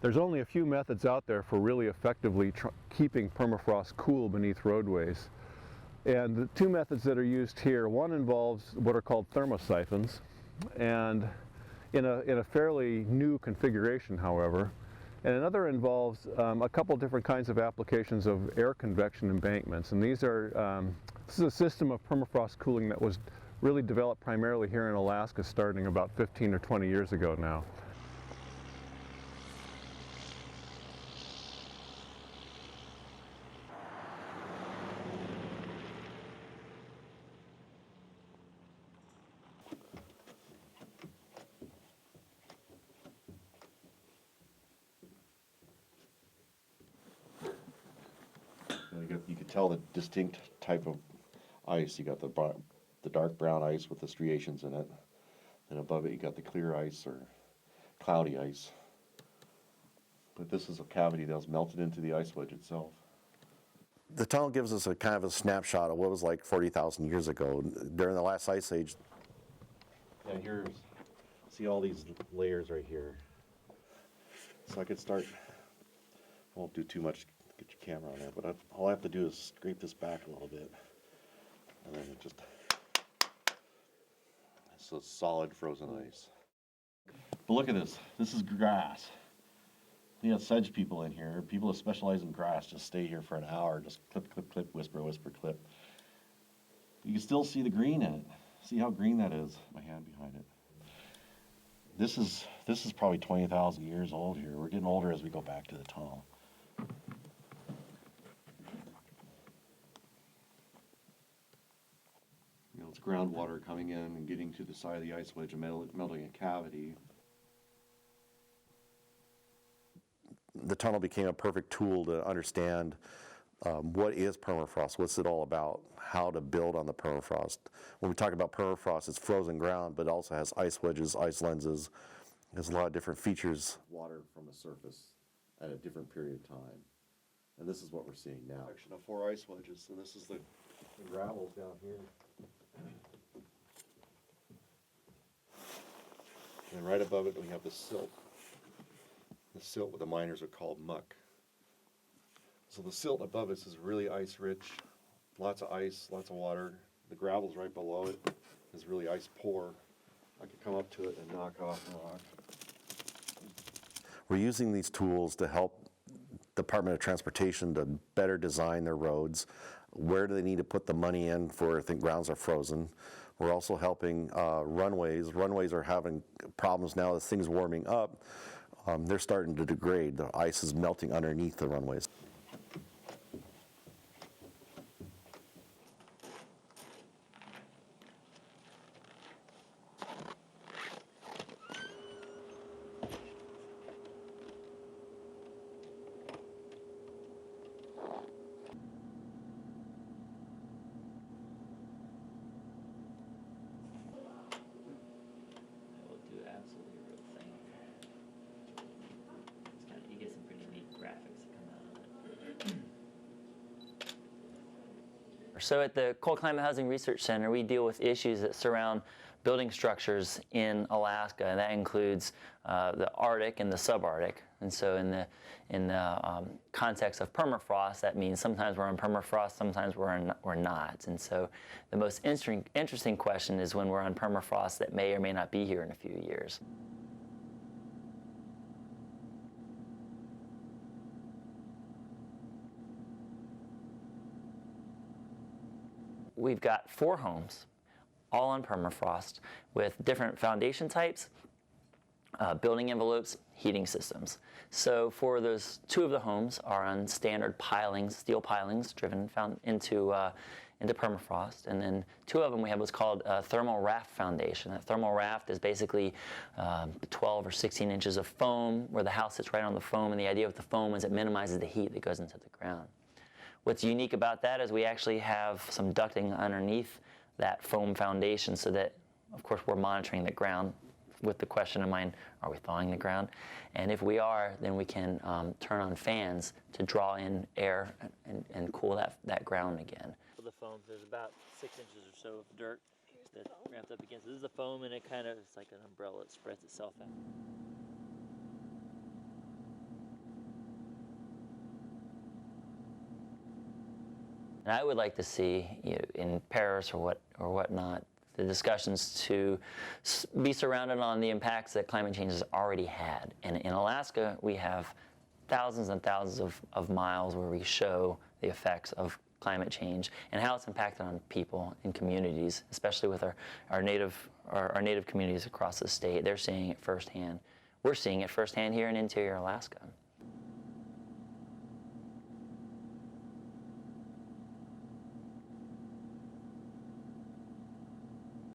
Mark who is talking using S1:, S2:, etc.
S1: There's only a few methods out there for really effectively keeping permafrost cool beneath roadways. And the two methods that are used here, one involves what are called thermosiphons, and in a fairly new configuration, however. And another involves a couple different kinds of applications of air convection embankments. And this is a system of permafrost cooling that was really developed primarily here in Alaska starting about 15 or 20 years ago now.
S2: You could tell the distinct type of ice. You got the dark brown ice with the striations in it, and above it you got the clear ice or cloudy ice. But this is a cavity that was melted into the ice wedge itself. The tunnel gives us a kind of a snapshot of what it was like 40,000 years ago during the last ice age. And here's, see all these layers right here. So I could start, I won't do too much. Get your camera on there, but all I have to do is scrape this back a little bit, and then it just, so it's solid frozen ice. But look at this. This is grass. We have sedge people in here. People that specialize in grass just stay here for an hour, just clip, clip, clip, whisper, whisper, clip. You can still see the green in it. See how green that is? My hand behind it. This is probably 20,000 years old here. We're getting older as we go back to the tunnel. It's groundwater coming in and getting to the side of the ice wedge and melting a cavity. The tunnel became a perfect tool to understand what is permafrost, what's it all about, how to build on the permafrost. When we talk about permafrost, it's frozen ground, but it also has ice wedges, ice lenses. There's a lot of different features. Water from a surface at a different period of time. And this is what we're seeing now. Section of 4 ice wedges, and this is the gravels down here. And right above it we have the silt. The silt, what the miners would call muck. So the silt above us is really ice rich, lots of ice, lots of water. The gravel's right below it is really ice poor. I could come up to it and knock off rock. We're using these tools to help the Department of Transportation to better design their roads. Where do they need to put the money in for if the grounds are frozen? We're also helping runways. Runways are having problems now as things warming up. They're starting to degrade. The ice is melting underneath the runways.
S3: So at the Cold Climate Housing Research Center, we deal with issues that surround building structures in Alaska, and that includes the Arctic and the subarctic. And so in the context of permafrost, that means sometimes we're on permafrost, sometimes we're not. And so the most interesting question is when we're on permafrost that may or may not be here in a few years. We've got 4 homes, all on permafrost, with different foundation types, building envelopes, heating systems. So for those 2 of the homes are on standard pilings, steel pilings driven into permafrost, and then 2 of them we have what's called a thermal raft foundation. A thermal raft is basically 12 or 16 inches of foam where the house sits right on the foam, and the idea with the foam is it minimizes the heat that goes into the ground. What's unique about that is we actually have some ducting underneath that foam foundation so that, of course, we're monitoring the ground with the question in mind, are we thawing the ground? And if we are, then we can turn on fans to draw in air and cool that ground again. For the foam, there's about 6 inches or so of dirt that's ramped up against it. This is the foam, and it kind of, it's like an umbrella. It spreads itself out. And I would like to see, in Paris or whatnot, the discussions to be surrounded on the impacts that climate change has already had. And in Alaska, we have thousands and thousands of miles where we show the effects of climate change and how it's impacted on people and communities, especially with our native communities across the state. They're seeing it firsthand. We're seeing it firsthand here in interior Alaska.